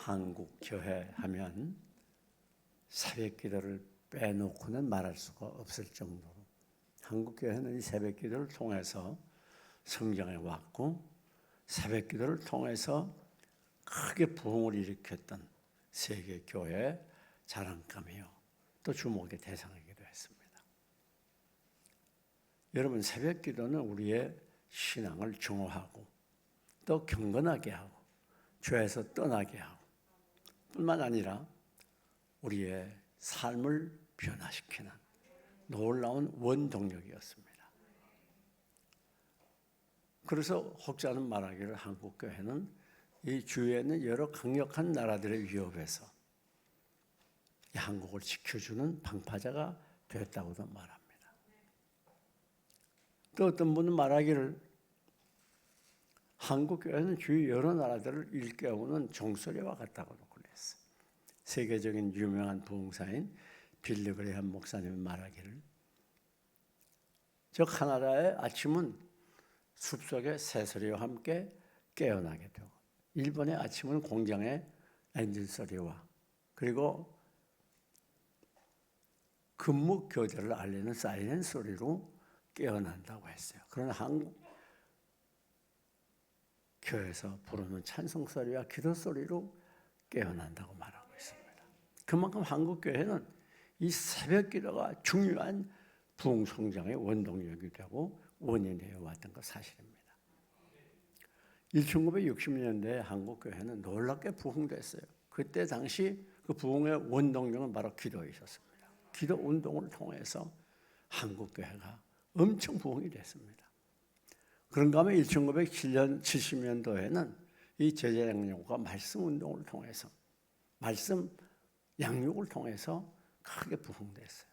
한국 교회 하면 새벽 기도를 빼놓고는 말할 수가 없을 정도로 한국 교회는 이 새벽 기도를 통해서 성장해 왔고 새벽 기도를 통해서 크게 부흥을 일으켰던 세계 교회의 자랑감이요 또 주목의 대상이기도 했습니다. 여러분, 새벽 기도는 우리의 신앙을 정화하고 또 경건하게 하고 죄에서 떠나게 하고 뿐만 아니라 우리의 삶을 변화시키는 놀라운 원동력이었습니다. 그래서 혹자는 말하기를 한국교회는 이 주위에 있는 여러 강력한 나라들의 위협에서 이 한국을 지켜주는 방파제가 되었다고도 말합니다. 또 어떤 분은 말하기를 한국교회는 주위 여러 나라들을 일깨우는 종소리와 같다고도 그랬어요. 세계적인 유명한 부흥사인 빌리 그레이엄 목사님이 말하기를 저 카나다의 아침은 숲속의 새소리와 함께 깨어나게 되고 일본의 아침은 공장의 엔진 소리와 그리고 근무 교대를 알리는 사이렌 소리로 깨어난다고 했어요. 그러나 한국 교회에서 부르는 찬송 소리와 기도 소리로 깨어난다고 말하고 있습니다. 그만큼 한국 교회는 이 새벽 기도가 중요한 부흥 성장의 원동력이 되고 원인이 되어 왔던 것 사실입니다. 1960년대에 한국 교회는 놀랍게 부흥됐어요. 그때 당시 그 부흥의 원동력은 바로 기도에 있었습니다. 기도 운동을 통해서 한국 교회가 엄청 부흥이 됐습니다. 그런가 하면 1907년 70년도에는 이 제자 양육과 말씀 운동을 통해서 말씀 양육을 통해서 크게 부흥됐어요.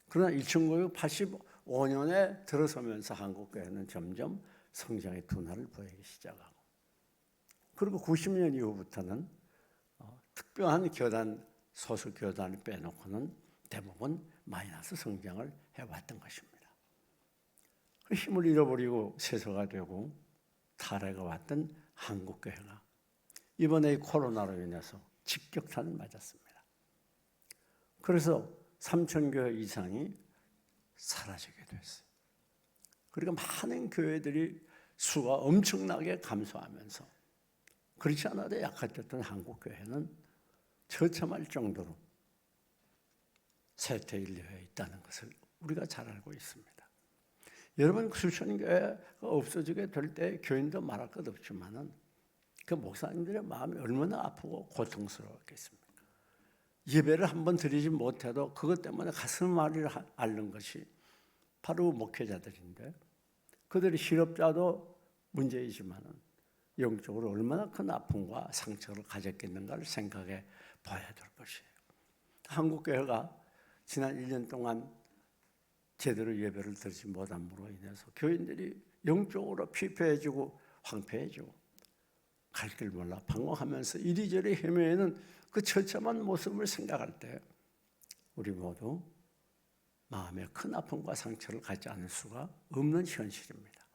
그러나 1985년에 들어서면서 한국교회는 점점 성장의 둔화를 보이기 시작하고 그리고 90년 이후부터는 특별한 교단, 소수 교단을 빼놓고는 대부분 마이너스 성장을 해왔던 것입니다. 그 힘을 잃어버리고 세서가 되고 타락가 왔던 한국교회가 이번에 이 코로나로 인해서 직격탄을 맞았습니다. 그래서 3,000교회 이상이 사라지게 됐어요. 그러니까 많은 교회들이 수가 엄청나게 감소하면서 그렇지 않아도 약화됐던 한국교회는 처참할 정도로 쇠퇴일려에 있다는 것을 우리가 잘 알고 있습니다. 여러분, 수천 교회가 없어지게 될 때 교인도 말할 것 없지만은 그 목사님들의 마음이 얼마나 아프고 고통스러웠겠습니까? 예배를 한번 드리지 못해도 그것 때문에 가슴 앓이를 앓는 것이 바로 목회자들인데 그들이 실업자도 문제이지만은 영적으로 얼마나 큰 아픔과 상처를 가졌겠는가를 생각해 봐야 될 것이에요. 한국교회가 지난 1년 동안 제대로 예배를 드리지 못함으로 인해서 교인들이 영적으로 피폐해지고 황폐해지고 갈 길 몰라 방황하면서 이리저리 헤매는 그 처참한 모습을 생각할 때 우리 모두 마음에 큰 아픔과 상처를 갖지 않을 수가 없는 현실입니다.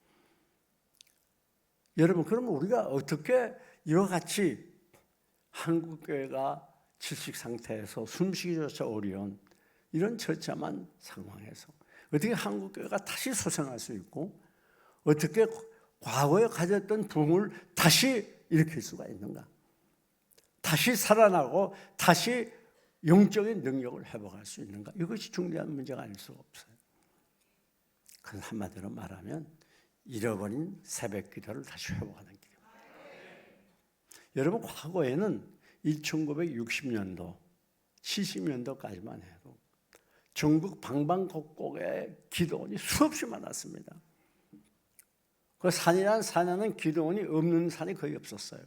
여러분, 그러면 우리가 어떻게 이와 같이 한국교회가 질식 상태에서 숨쉬기조차 어려운 이런 처참한 상황에서 어떻게 한국교회가 다시 소생할 수 있고 어떻게 과거에 가졌던 부흥을 다시 일으킬 수가 있는가? 다시 살아나고 다시 영적인 능력을 회복할 수 있는가? 이것이 중요한 문제가 아닐 수가 없어요. 그래서 한마디로 말하면 잃어버린 새벽 기도를 다시 회복하는 길입니다. 여러분, 과거에는 1960년도, 70년도까지만 해도 전국 방방곡곡에 기도원이 수없이 많았습니다. 그 산이란 산에는 기도원이 없는 산이 거의 없었어요.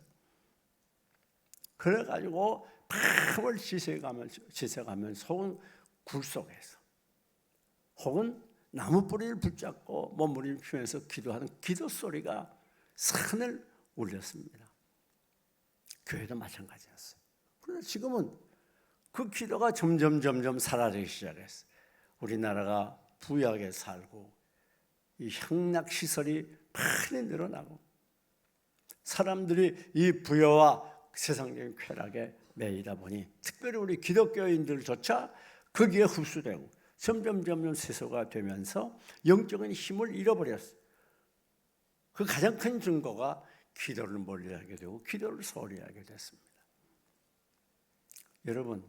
그래가지고 밤을 지새가면서 혹은 굴 속에서 혹은 나무 뿌리를 붙잡고 몸부림치면서 기도하는 기도 소리가 산을 울렸습니다. 교회도 마찬가지였어요. 그런데 지금은 그 기도가 점점 사라지기 시작했어요. 우리나라가 부유하게 살고 이 향락시설이 많이 늘어나고 사람들이 이 부여와 세상적인 쾌락에 매이다 보니 특별히 우리 기독교인들조차 거기에 흡수되고 점점 세소가 되면서 영적인 힘을 잃어버렸어요. 그 가장 큰 증거가 기도를 멀리하게 되고 기도를 소홀히 하게 됐습니다. 여러분,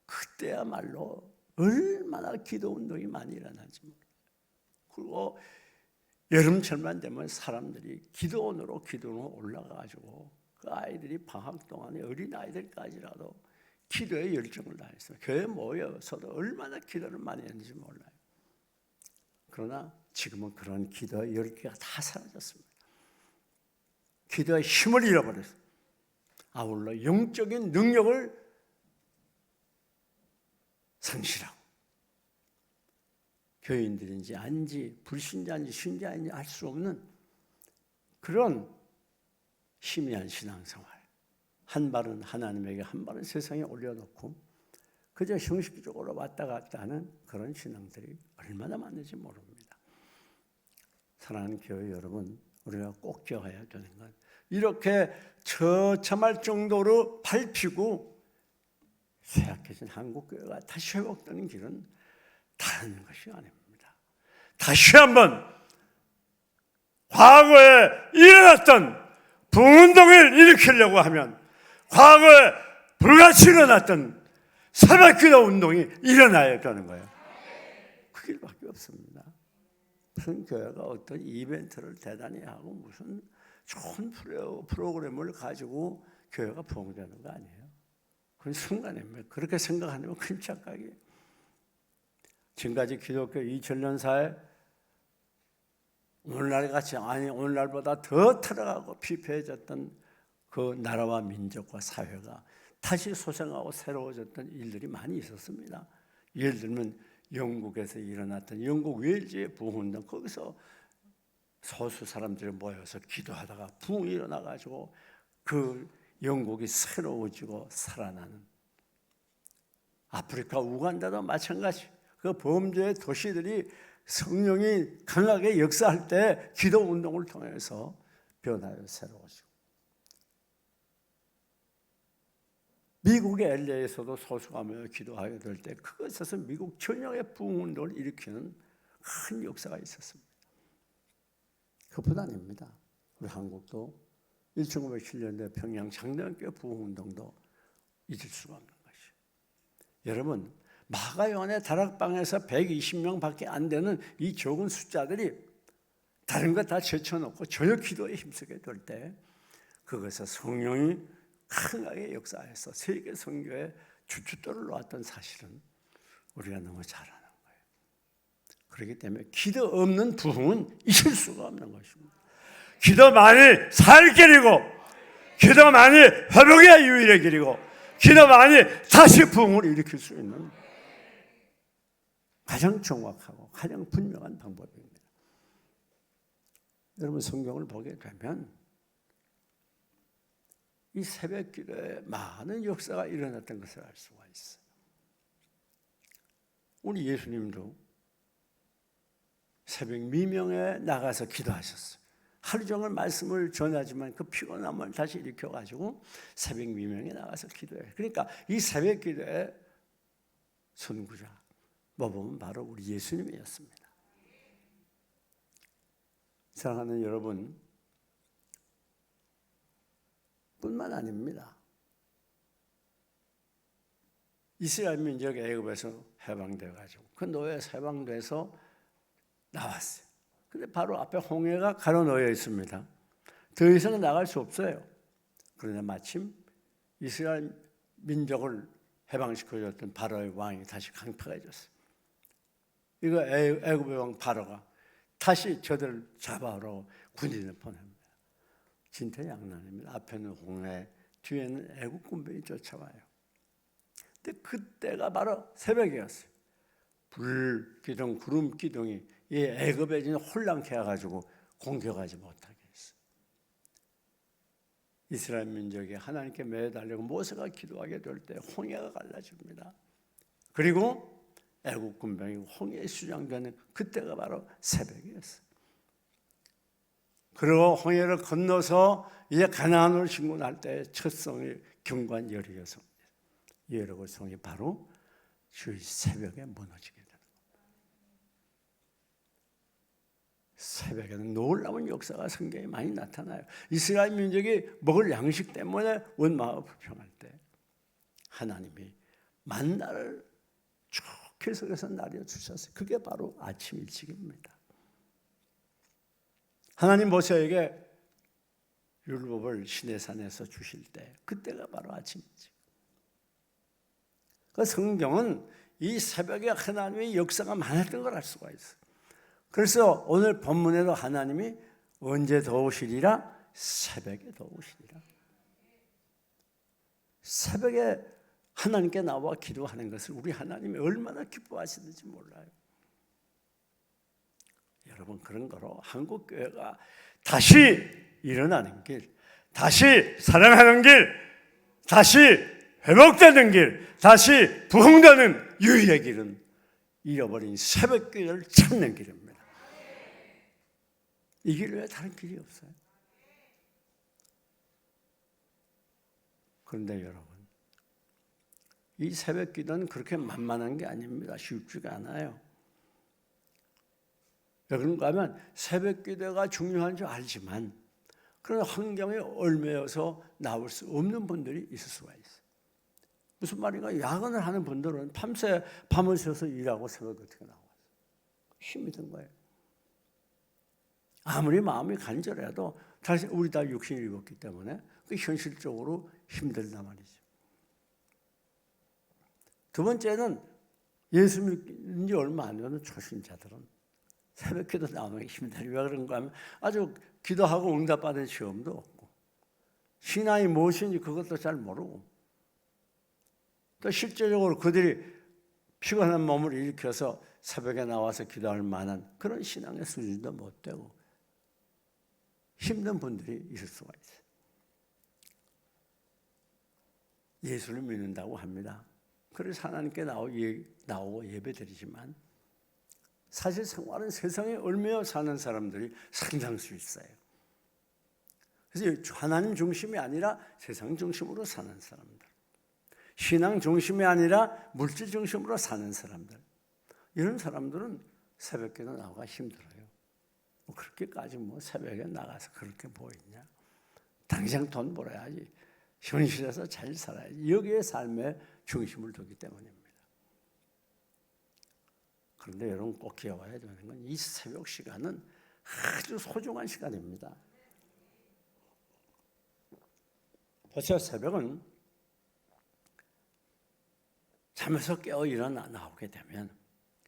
그때야말로 얼마나 기도 운동이 많이 일어나는지 몰라요. 그리고 여름철만 되면 사람들이 기도원으로 올라가가지고 그 아이들이 방학 동안에 어린 아이들까지라도 기도에 열정을 다했어요. 교회에 모여서도 얼마나 기도를 많이 했는지 몰라요. 그러나 지금은 그런 기도의 열기가 다 사라졌습니다. 기도의 힘을 잃어버렸어요. 아울러 영적인 능력을 상실하고 교인들인지 아닌지 불신자인지 신자인지 알 수 없는 그런 희미한 신앙생활, 한 발은 하나님에게 한 발은 세상에 올려놓고 그저 형식적으로 왔다 갔다 하는 그런 신앙들이 얼마나 많은지 모릅니다. 사랑하는 교회 여러분, 우리가 꼭 기억해야 되는 건 이렇게 처참할 정도로 밟히고 쇠약해진 한국교회가 다시 회복되는 길은 다른 것이 아닙니다. 다시 한번 과거에 일어났던 부흥운동을 일으키려고 하면 과거에 불같이 일어났던 새벽기도 운동이 일어나야 되는 거예요. 그 길밖에 없습니다. 무슨 교회가 어떤 이벤트를 대단히 하고 무슨 좋은 프로그램을 가지고 교회가 부흥되는 거 아니에요. 그건 순간입니다. 그렇게 생각하면 큰 착각이에요. 지금까지 기독교 2000년사에 오늘날같이 아니 오늘날보다 더 타락하고 피폐해졌던 그 나라와 민족과 사회가 다시 소생하고 새로워졌던 일들이 많이 있었습니다. 예를 들면 영국에서 일어났던 영국 웨일즈의 부흥운동, 거기서 소수 사람들이 모여서 기도하다가 부흥이 일어나가지고 그 영국이 새로워지고 살아나는, 아프리카 우간다도 마찬가지. 그 범죄의 도시들이 성령이 강하게 역사할 때 기도 운동을 통해서 변화해 새로워지고, 미국의 LA에서도 소수가 모여 기도하게 될 때 그것에서 미국 전역의 부흥 운동을 일으키는 큰 역사가 있었습니다. 그뿐 아닙니다. 우리 한국도 1907년대 평양 장대학교 부흥 운동도 잊을 수가 없는 것이에요. 여러분, 마가요한의 다락방에서 120명밖에 안 되는 이 적은 숫자들이 다른 것 다 제쳐놓고 저녁 기도에 힘쓰게 될 때 그것에서 성령이 강하게 역사해서 세계 선교에 주춧돌을 놓았던 사실은 우리가 너무 잘 아는 거예요. 그렇기 때문에 기도 없는 부흥은 있을 수가 없는 것입니다. 기도만이 살 길이고, 기도만이 회복의 유일의 길이고, 기도만이 다시 부흥을 일으킬 수 있는 가장 정확하고 가장 분명한 방법입니다. 여러분, 성경을 보게 되면 이 새벽 기도에 많은 역사가 일어났던 것을 알 수가 있어요. 우리 예수님도 새벽 미명에 나가서 기도하셨어요. 하루 종일 말씀을 전하지만 그 피곤함을 다시 일으켜가지고 새벽 미명에 나가서 기도해요. 그러니까 이 새벽 기도의 선구자 모범은 바로 우리 예수님이었습니다. 사랑하는 여러분, 뿐만 아닙니다. 이스라엘 민족이 애굽에서 해방돼가지고 그 노예에서 해방돼서 나왔어요. 근데 바로 앞에 홍해가 가로놓여 있습니다. 더 이상 나갈 수 없어요. 그러나 마침 이스라엘 민족을 해방시켜줬던 바로의 왕이 다시 강팍해졌어요. 이거 애굽의 왕 바로가 다시 저들을 잡아오러 군인을 보냅니다. 진퇴양난입니다. 앞에는 홍해, 뒤에는 애국 군병이 쫓아와요. 근데 그때가 바로 새벽이었어요. 불 기둥, 구름 기둥이 이 애굽에 혼란케 해가지고 공격하지 못하게 했어요. 이스라엘 민족이 하나님께 매달리고 모세가 기도하게 될 때 홍해가 갈라집니다. 그리고 애국 군병이 홍해에 수장되는 그때가 바로 새벽이었어요. 그리고 홍해를 건너서 이제 가나안으로 진군할 때 첫 성이 경관 여리고 성, 여리고 성이 바로 주일 새벽에 무너지게 되는 겁니다. 새벽에는 놀라운 역사가 성경에 많이 나타나요. 이스라엘 민족이 먹을 양식 때문에 원망하고 불평할 때 하나님이 만나를 쭉 계속해서 내려주셨어요. 그게 바로 아침 일찍입니다. 하나님 모세에게 율법을 시내산에서 주실 때 그때가 바로 아침 일찍. 그 성경은 이 새벽에 하나님의 역사가 많았던 걸 알 수가 있어요. 그래서 오늘 본문에도 하나님이 언제 더 오시리라? 새벽에 더 오시리라. 새벽에 하나님께 나와 기도하는 것을 우리 하나님이 얼마나 기뻐하시는지 몰라요. 여러분, 그런 거로 한국교회가 다시 일어나는 길, 다시 사랑하는 길, 다시 회복되는 길, 다시 부흥되는 유일의 길은 잃어버린 새벽길을 찾는 길입니다. 이 길 외에 다른 길이 없어요. 그런데 여러분, 이 새벽기도는 그렇게 만만한 게 아닙니다. 쉽지가 않아요. 그런가 하면 새벽기도가 중요한 줄 알지만 그런 환경에 얽매여서 나올 수 없는 분들이 있을 수가 있어요. 무슨 말인가? 야근을 하는 분들은 밤새 밤을 새서 일하고 새벽에 어떻게 나와요? 힘이 든 거예요. 아무리 마음이 간절해도 사실 우리 다 육신이 입었기 때문에 현실적으로 힘들단 말이죠. 두 번째는 예수 믿는 지 얼마 안 되는 초신자들은 새벽 기도 나오면 힘들어요. 왜 그런가 하면 아주 기도하고 응답받은 시험도 없고 신앙이 무엇인지 그것도 잘 모르고 또 실제적으로 그들이 피곤한 몸을 일으켜서 새벽에 나와서 기도할 만한 그런 신앙의 수준도 못 되고 힘든 분들이 있을 수가 있어요. 예수를 믿는다고 합니다. 그래서 하나님께 나오고 예배드리지만 사실 생활은 세상에 얽매여 사는 사람들이 상당수 있어요. 그래서 하나님 중심이 아니라 세상 중심으로 사는 사람들, 신앙 중심이 아니라 물질 중심으로 사는 사람들, 이런 사람들은 새벽에도 나오기가 힘들어요. 그렇게까지 새벽에 나가서 그렇게 보이냐? 당장 돈 벌어야지. 현실에서 잘 살아야지. 여기에 삶의 중심을 두기 때문입니다. 그런데 여러분 꼭 기억해야 되는 건 이 새벽 시간은 아주 소중한 시간입니다. 벌써 새벽은 잠에서 깨어 일어나 나오게 되면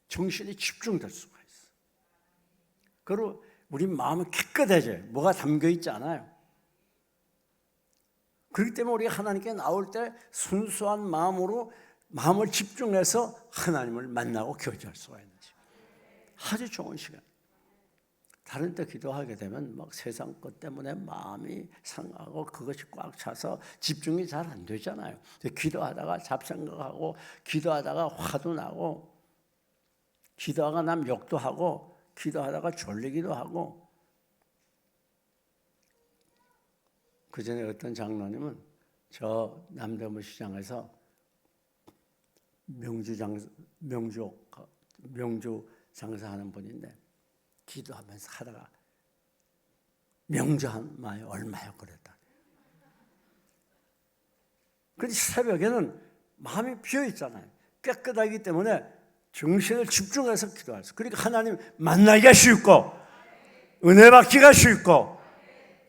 정신이 집중될 수가 있어요. 그리고 우리 마음은 깨끗해져요. 뭐가 담겨 있지 않아요. 그렇기 때문에 우리가 하나님께 나올 때 순수한 마음으로 마음을 집중해서 하나님을 만나고 교제할 수가 있는 거죠. 아주 좋은 시간. 다른 때 기도하게 되면 막 세상 것 때문에 마음이 상하고 그것이 꽉 차서 집중이 잘 안 되잖아요. 기도하다가 잡생각하고 기도하다가 화도 나고 기도하다가 남 욕도 하고 기도하다가 졸리기도 하고. 그 전에 어떤 장로님은 저 남대문 시장에서 명주 장사하는 분인데 기도하면서 하다가 명주 한마에 얼마요 그랬다. 그런데 새벽에는 마음이 비어 있잖아요. 깨끗하기 때문에 정신을 집중해서 기도할 수. 그러니까 하나님 만나기가 쉽고 은혜 받기가 쉽고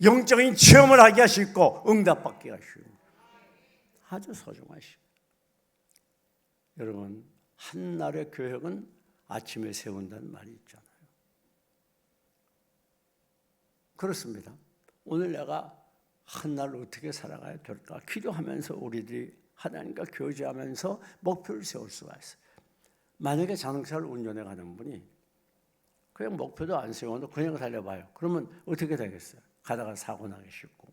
영적인 체험을 하기가 쉽고 응답받기가 쉽고 아주 소중한 시간. 여러분, 한날의 교역은 아침에 세운다는 말이 있잖아요. 그렇습니다. 오늘 내가 한날 어떻게 살아가야 될까? 기도하면서 우리들이 하나님과 교제하면서 목표를 세울 수가 있어요. 만약에 자동차를 운전해 가는 분이 그냥 목표도 안 세워도 그냥 달려봐요. 그러면 어떻게 되겠어요? 가다가 사고 나기 쉽고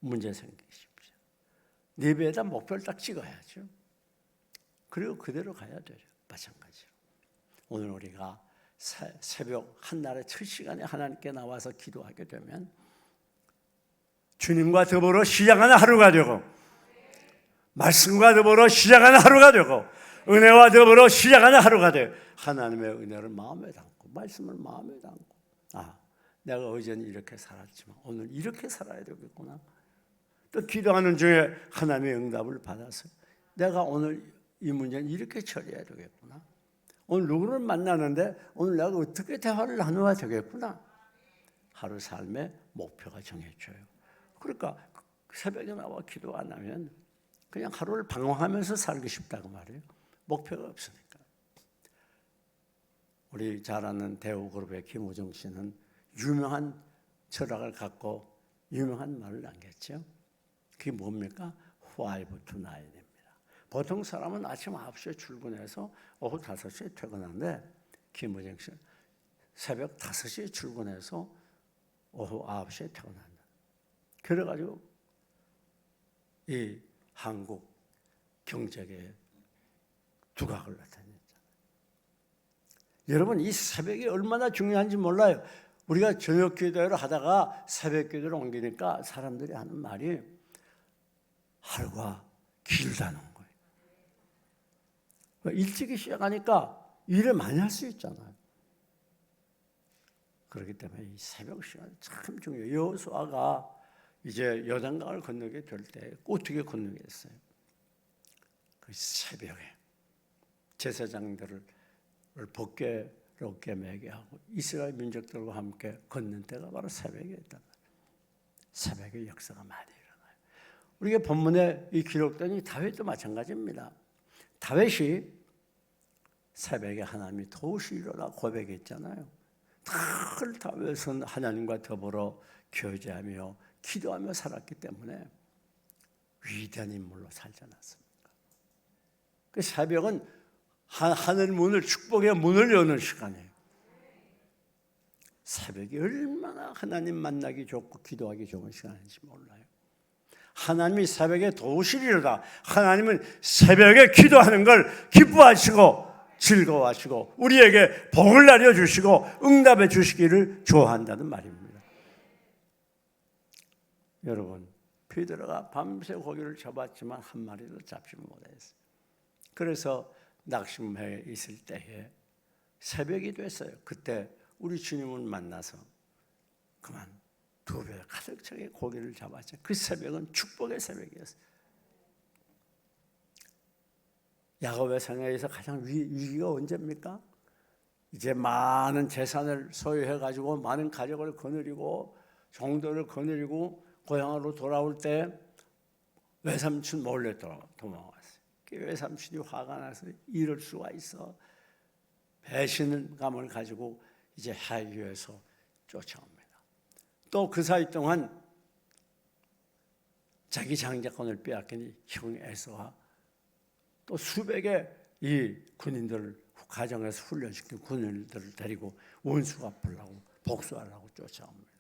문제 생기기 쉽죠. 네 배에다 목표를 딱 찍어야죠. 그리고 그대로 가야 되죠. 마찬가지로 오늘 우리가 새벽 한날에 첫 시간에 하나님께 나와서 기도하게 되면 주님과 더불어 시작하는 하루가 되고, 말씀과 더불어 시작하는 하루가 되고, 은혜와 더불어 시작하는 하루가 되고, 하나님의 은혜를 마음에 담고 말씀을 마음에 담고, 내가 어제는 이렇게 살았지만 오늘 이렇게 살아야 되겠구나. 또 기도하는 중에 하나님의 응답을 받아서 내가 오늘 이 문제는 이렇게 처리해야 되겠구나. 오늘 누구를 만나는데 오늘 내가 어떻게 대화를 나누어야 되겠구나. 하루 삶의 목표가 정해져요. 그러니까 새벽에 나와 기도 안 하면 그냥 하루를 방황하면서 살고 싶다고 말이에요. 목표가 없으니까. 우리 잘 아는 대우그룹의 김우정 씨는 유명한 철학을 갖고 유명한 말을 남겼죠. 그게 뭡니까? 5 to 9입니다. 보통 사람은 아침 9시에 출근해서 오후 5시에 퇴근하는데 김우정 씨는 새벽 5시에 출근해서 오후 9시에 퇴근한다. 그래가지고 이 한국 경제계에 두각을 나타냈잖아요. 여러분, 이 새벽이 얼마나 중요한지 몰라요. 우리가 저녁 기도를 하다가 새벽 기도를 옮기니까 사람들이 하는 말이 하루가 길다는 거예요. 일찍이 시작하니까 일을 많이 할 수 있잖아요. 그렇기 때문에 이 새벽 시간이 참 중요해요. 여호수아가 이제 요단강을 건너게 될 때 어떻게 건너겠어요? 그 새벽에 제사장들을 법궤롭게 매게 하고 이스라엘 민족들과 함께 걷는 때가 바로 새벽이었단 말이에요. 새벽의 역사가 많이 일어나요. 우리가 본문에 이 기록된 이 다윗도 마찬가지입니다. 다윗이 새벽에 하나님이 도우시리라 고백했잖아요. 늘 다윗은 하나님과 더불어 교제하며 기도하며 살았기 때문에 위대한 인물로 살지 않았습니까? 그 새벽은 하늘 문을, 축복의 문을 여는 시간이에요. 새벽이 얼마나 하나님 만나기 좋고 기도하기 좋은 시간인지 몰라요. 하나님이 새벽에 도우시리로다. 하나님은 새벽에 기도하는 걸 기뻐하시고 즐거워하시고 우리에게 복을 내려주시고 응답해 주시기를 좋아한다는 말입니다. 여러분, 베드로가 밤새 고기를 잡았지만 한 마리도 잡지 못했어요. 그래서 낙심해 있을 때에 새벽이 됐어요. 그때 우리 주님을 만나서 그만 2배 가득 차게 고기를 잡았죠. 그 새벽은 축복의 새벽이었어요. 야곱의 생애에서 가장 위기가 언제입니까? 이제 많은 재산을 소유해가지고 많은 가족을 거느리고 종들을 거느리고 고향으로 돌아올 때 외삼촌 몰래 도망왔어요. 외삼촌이 화가 나서 이럴 수가 있어. 배신감을 가지고 이제 해유에서 쫓아옵니다. 또 그 사이 동안 자기 장자권을 빼앗긴 형 에서와 또 수백의 이 군인들을 가정에서 훈련시킨 군인들을 데리고 원수 갚으려고 복수하려고 쫓아옵니다.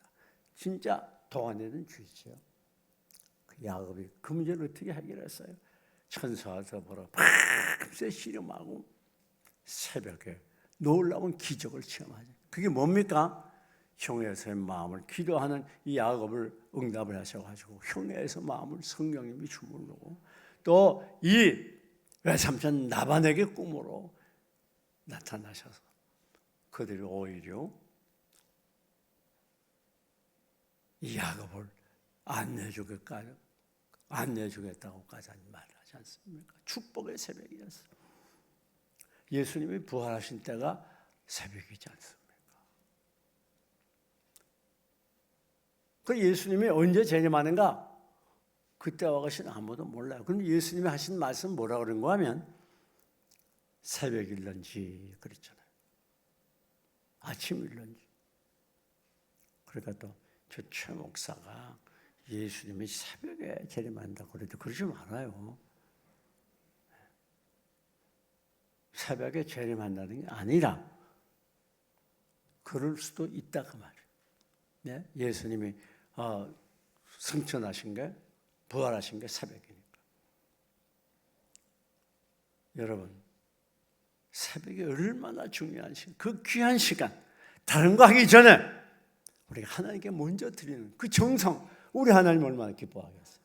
진짜 도안에는 주의죠. 그 야곱이 그 문제를 어떻게 해결했어요? 천사와 더불어 밤새 씨름하고 새벽에 놀라운 기적을 체험하죠. 그게 뭡니까? 형에서의 마음을 기도하는 이 야곱을 응답을 하셔가지고 형에서 마음을 성령님이 주물르고 또 이 외삼촌 나반에게 꿈으로 나타나셔서 그들이 오히려 이 야곱을 안내주겠다고까지 말하지 않습니까? 축복의 새벽이었어요. 예수님이 부활하신 때가 새벽이지 않습니까? 그 예수님이 언제 재림하는가? 그때와 같이 아무도 몰라요. 그런데 예수님이 하신 말씀 뭐라고 그런가 하면 새벽일런지 그랬잖아요. 아침일런지. 그러니까 또 저 최 목사가 예수님이 새벽에 재림한다고 그래도 그러지 말아요. 새벽에 재림한다는 게 아니라 그럴 수도 있다 그 말이에요. 네? 예수님이 승천하신 게 부활하신 게 새벽이니까. 여러분, 새벽이 얼마나 중요한 시간, 그 귀한 시간, 다른 거 하기 전에 우리가 하나님께 먼저 드리는 그 정성, 우리 하나님 얼마나 기뻐하겠어요.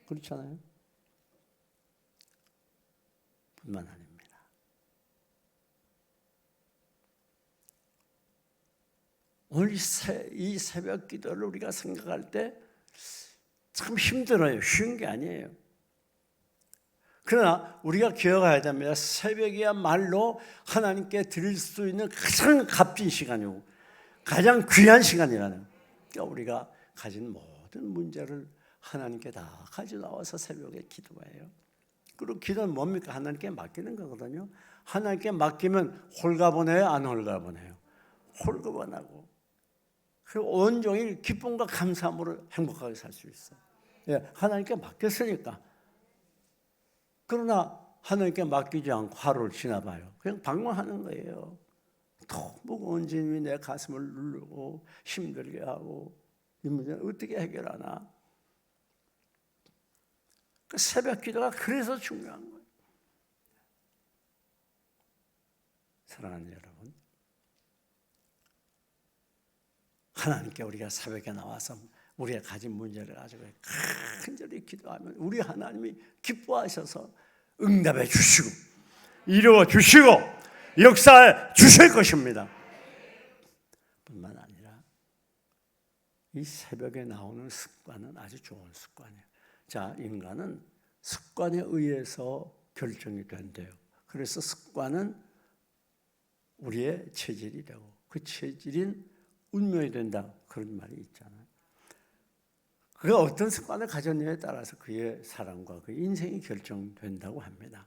그렇잖아요. 뿐만 아닙니다. 오늘 이 새벽 기도를 우리가 생각할 때 참 힘들어요. 쉬운 게 아니에요. 그러나 우리가 기억해야 됩니다. 새벽이야말로 하나님께 드릴 수 있는 가장 값진 시간이고 가장 귀한 시간이라는, 그러니까 우리가 가진 모든 문제를 하나님께 다 가져 나와서 새벽에 기도해요. 그리고 기도는 뭡니까? 하나님께 맡기는 거거든요. 하나님께 맡기면 홀가분해요? 안 홀가분해요? 홀가분하고, 그리고 온종일 기쁨과 감사함으로 행복하게 살 수 있어요. 예, 하나님께 맡겼으니까. 그러나 하나님께 맡기지 않고 하루를 지나봐요. 그냥 방황하는 거예요. 더 무거운 짐이 내 가슴을 누르고 힘들게 하고, 이 문제는 어떻게 해결하나? 그 새벽 기도가 그래서 중요한 거예요. 사랑하는 여러분, 하나님께 우리가 새벽에 나와서 우리가 가진 문제를 가지고 간절히 기도하면 우리 하나님이 기뻐하셔서 응답해 주시고 이루어 주시고 역사해 주실 것입니다. 뿐만 아니라 이 새벽에 나오는 습관은 아주 좋은 습관이에요. 자, 인간은 습관에 의해서 결정이 된대요. 그래서 습관은 우리의 체질이 되고 그 체질인 운명이 된다, 그런 말이 있잖아요. 그가 어떤 습관을 가졌느냐에 따라서 그의 사랑과 그의 인생이 결정된다고 합니다.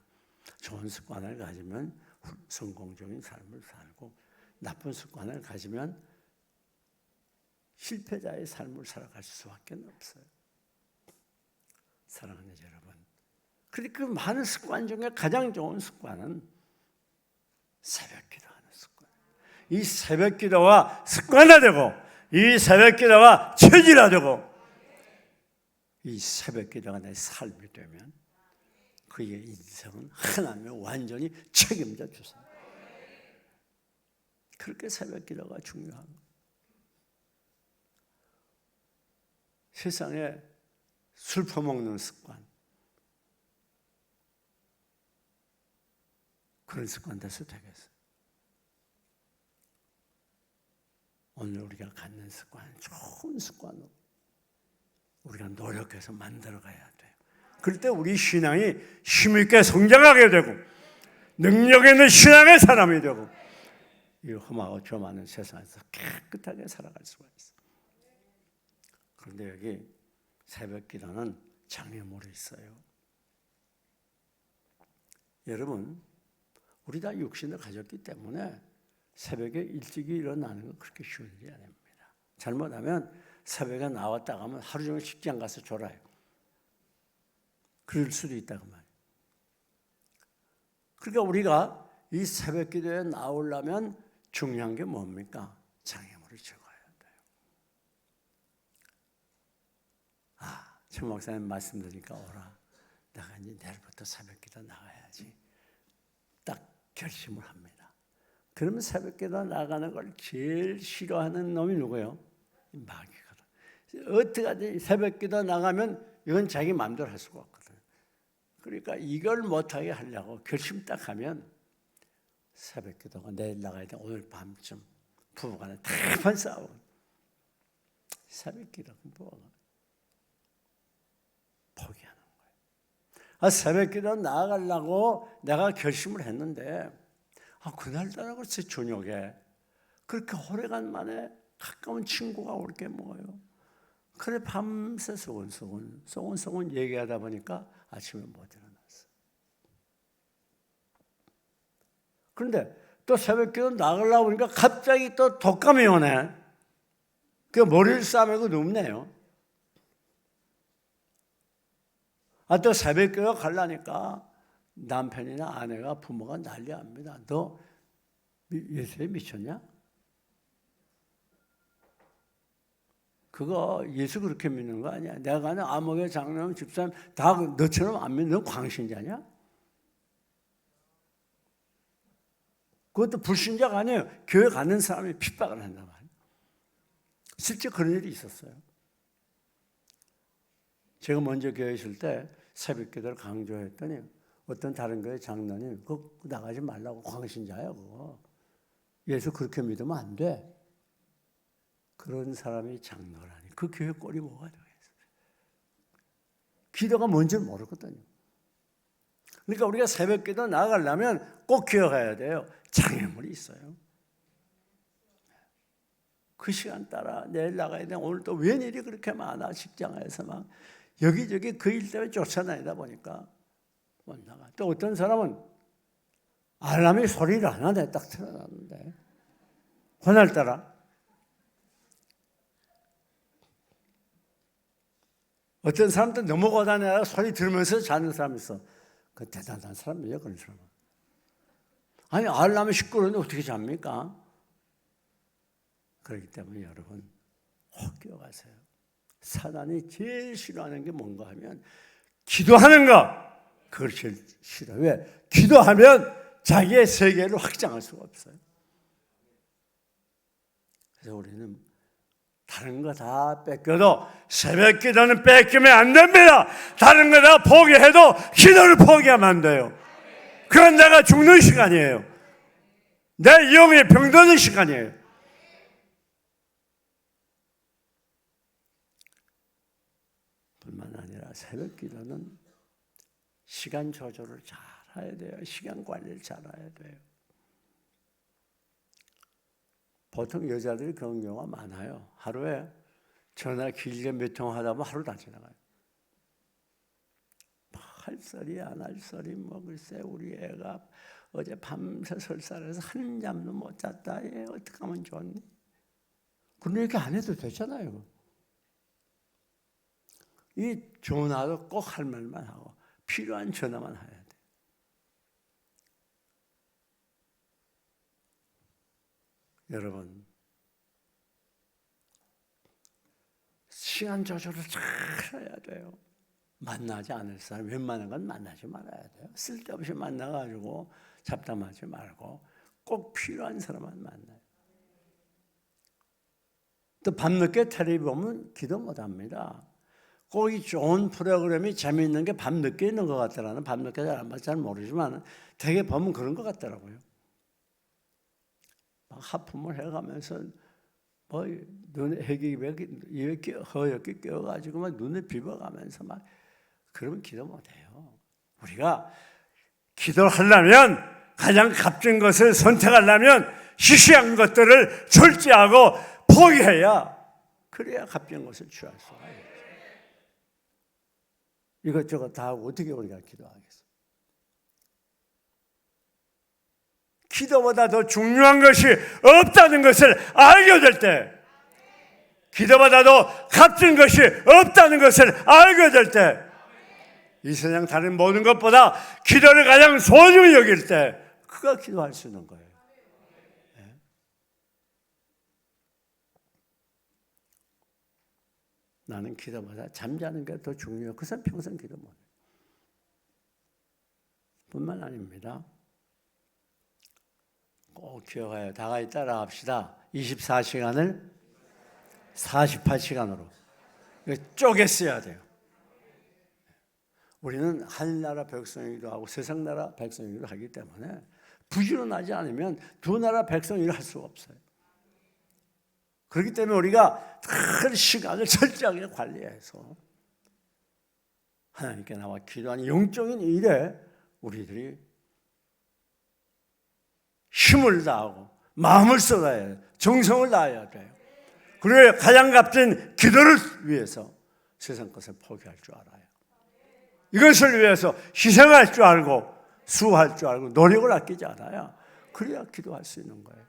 좋은 습관을 가지면 성공적인 삶을 살고 나쁜 습관을 가지면 실패자의 삶을 살아갈 수밖에 없어요. 사랑하는 여러분, 그런데 그 많은 습관 중에 가장 좋은 습관은 새벽 기도하는 습관. 이 새벽 기도가 습관화되고 이 새벽 기도가 체질화되고 이 새벽 기도가 내 삶이 되면 그의 인생은 하나님이 완전히 책임져 주세요. 그렇게 새벽 기도가 중요한 거예요. 세상에 술 퍼먹는 습관, 그런 습관 돼서 되겠어요. 오늘 우리가 갖는 습관, 좋은 습관으로 우리가 노력해서 만들어가야 돼요. 그럴 때 우리 신앙이 힘있게 성장하게 되고 능력 있는 신앙의 사람이 되고 이 험하고 저 많은 세상에서 깨끗하게 살아갈 수가 있어요. 그런데 여기 새벽 기도는 장애물이 있어요. 여러분, 우리 다 육신을 가졌기 때문에 새벽에 일찍 일어나는 건 그렇게 쉬운 일이 아닙니다. 잘못하면 새벽에 나왔다 가면 하루 종일 직장 가서 졸아요. 그럴 수도 있다고 말이에요. 그러니까 우리가 이 새벽 기도에 나오려면 중요한 게 뭡니까? 장애물을 적어야 돼요. 최 목사님 말씀드리니까 오라. 내가 이제 내일부터 새벽 기도 나가야지. 딱 결심을 합니다. 그러면 새벽 기도 나가는 걸 제일 싫어하는 놈이 누구예요? 마귀거든. 어떻게 하지? 새벽 기도 나가면 이건 자기 마음대로 할 수가 없거든. 그러니까 이걸 못하게 하려고 결심 딱 하면 새벽 기도가 내일 나가야 돼. 오늘 밤쯤 부부간에 다판 싸우고 새벽 기도 부부가 포기하는 거예요. 새벽 기도 나가려고 내가 결심을 했는데 그날따라 글쎄 저녁에 그렇게 오래간 만에 가까운 친구가 올 게 뭐예요? 그래 밤새 소곤소곤 얘기하다 보니까 아침에 못 일어났어. 그런데 또 새벽기도 나가려고 보니까 갑자기 또 독감이 오네. 그 머리를 싸매고 눕네요. 또 새벽기도 가려니까 남편이나 아내가 부모가 난리합니다. 너 예수에 미쳤냐? 그거 예수 그렇게 믿는 거 아니야? 내가 아는 암흑의 장로님 집사님 다 너처럼 안 믿는 너 광신자냐? 그것도 불신자가 아니에요. 교회 가는 사람이 핍박을 한단 말이에요. 실제 그런 일이 있었어요. 제가 먼저 교회 있을 때 새벽 기도를 강조했더니 어떤 다른 교회 장로님 그거 나가지 말라고, 광신자야 그거. 예수 그렇게 믿으면 안 돼. 그런 사람이 장로라니. 그 교회 꼴이 뭐가 되겠어요. 기도가 뭔지 모르거든요. 그러니까 우리가 새벽 기도 나가려면 꼭 기억해야 돼요. 장애물이 있어요. 그 시간 따라 내일 나가야 돼. 오늘 또 웬일이 그렇게 많아. 직장에서 막 여기저기 그 일 때문에 쫓아다니다 보니까 못 나가. 또 어떤 사람은 알람이 소리를 안 하네. 딱 틀어놨는데 그날따라 어떤 사람도 넘어가다가 소리 들으면서 자는 사람이 있어. 그 대단한 사람이에요, 그런 사람은. 아니, 알람이 시끄러운데 어떻게 잡니까? 그렇기 때문에 여러분, 꼭 기억하세요. 사단이 제일 싫어하는 게 뭔가 하면 기도하는 거. 그걸 제일 싫어요. 왜? 기도하면 자기의 세계를 확장할 수가 없어요. 그래서 우리는 다른 거 다 뺏겨도 새벽 기도는 뺏기면 안 됩니다. 다른 거 다 포기해도 기도를 포기하면 안 돼요. 그건 내가 죽는 시간이에요. 내 영이 병드는 시간이에요. 뿐만 아니라 새벽 기도는 시간 조절을 잘 해야 돼요. 시간 관리를 잘 해야 돼요. 보통 여자들이 그런 경우가 많아요. 하루에 전화 길게 몇 통 하다 보면 하루 다 지나가요. 할 소리 안 할 소리 뭐 글쎄 우리 애가 어제 밤새 설사해서 한 잠도 못 잤다. 얘 어떻게 하면 좋니? 그런데 이렇게 안 해도 되잖아요. 이 전화도 꼭 할 말만 하고 필요한 전화만 해야 돼. 여러분, 시간 조절을 잘 해야 돼요. 만나지 않을 사람 웬만한 건 만나지 말아야 돼요. 쓸데없이 만나가지고 잡담하지 말고 꼭 필요한 사람만 만나요. 또 밤늦게 텔레비 보면 기도 못합니다. 꼭 이 좋은 프로그램이 재미있는 게 밤늦게 있는 것 같더라는, 밤늦게 잘 모르지만 되게 보면 그런 것 같더라고요. 막 하품을 해가면서 뭐 눈에 이렇게 허옇게 껴가지고 막 눈을 비벼가면서 막 그러면 기도 못해요. 우리가 기도를 하려면 가장 값진 것을 선택하려면 시시한 것들을 절제하고 포기해야 그래야 값진 것을 취할 수가 있어요. 이것저것 다 하고 어떻게 우리가 기도하겠어요? 기도보다 더 중요한 것이 없다는 것을 알게 될 때, 기도보다도 값진 것이 없다는 것을 알게 될 때, 이 세상 다른 모든 것보다 기도를 가장 소중히 여길 때 그가 기도할 수 있는 거예요. 네? 나는 기도보다 잠자는 게 더 중요해요. 그 사람 평생 기도 못해요. 뿐만 아닙니다. 꼭 기억해요. 다 같이 따라 합시다. 24시간을 48시간으로 쪼개 써야 돼요. 우리는 하늘나라 백성이기도 하고 세상 나라 백성이기도 하기 때문에 부지런하지 않으면 두 나라 백성이라 할 수가 없어요. 그렇기 때문에 우리가 큰 시간을 철저하게 관리해서 하나님께 나와 기도하는 영적인 일에 우리들이 힘을 다하고 마음을 쏟아야 해요. 정성을 다해야 돼요. 그리고 가장 값진 기도를 위해서 세상 것을 포기할 줄 알아요. 이것을 위해서 희생할 줄 알고 수고할 줄 알고 노력을 아끼지 않아야 그래야 기도할 수 있는 거예요.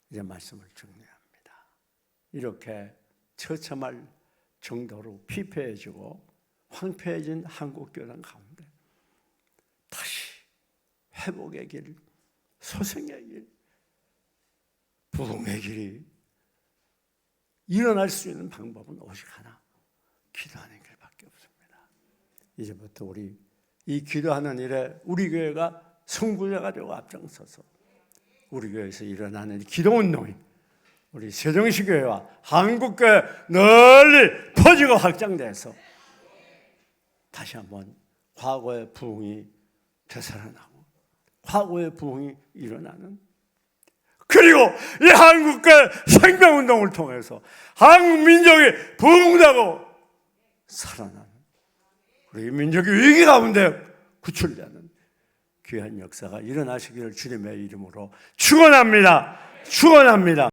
이제 말씀을 정리합니다. 이렇게 처참할 정도로 피폐해지고 황폐해진 한국교회는 가운데 다시 회복의 길, 소생의 길, 부흥의 길이 일어날 수 있는 방법은 오직 하나, 기도하는 길밖에 없습니다. 이제부터 우리 이 기도하는 일에 우리 교회가 선구자가 되고 앞장서서 우리 교회에서 일어나는 기도운동이 우리 세종시교회와 한국교회 널리 퍼지고 확장돼서 다시 한번 과거의 부흥이 되살아나고 과거의 부흥이 일어나는, 그리고 이 한국교회 생명운동을 통해서 한국 민족이 부흥되고 살아나는, 우리 민족이 위기 가운데 구출되는 귀한 역사가 일어나시기를 주님의 이름으로 축원합니다. 축원합니다.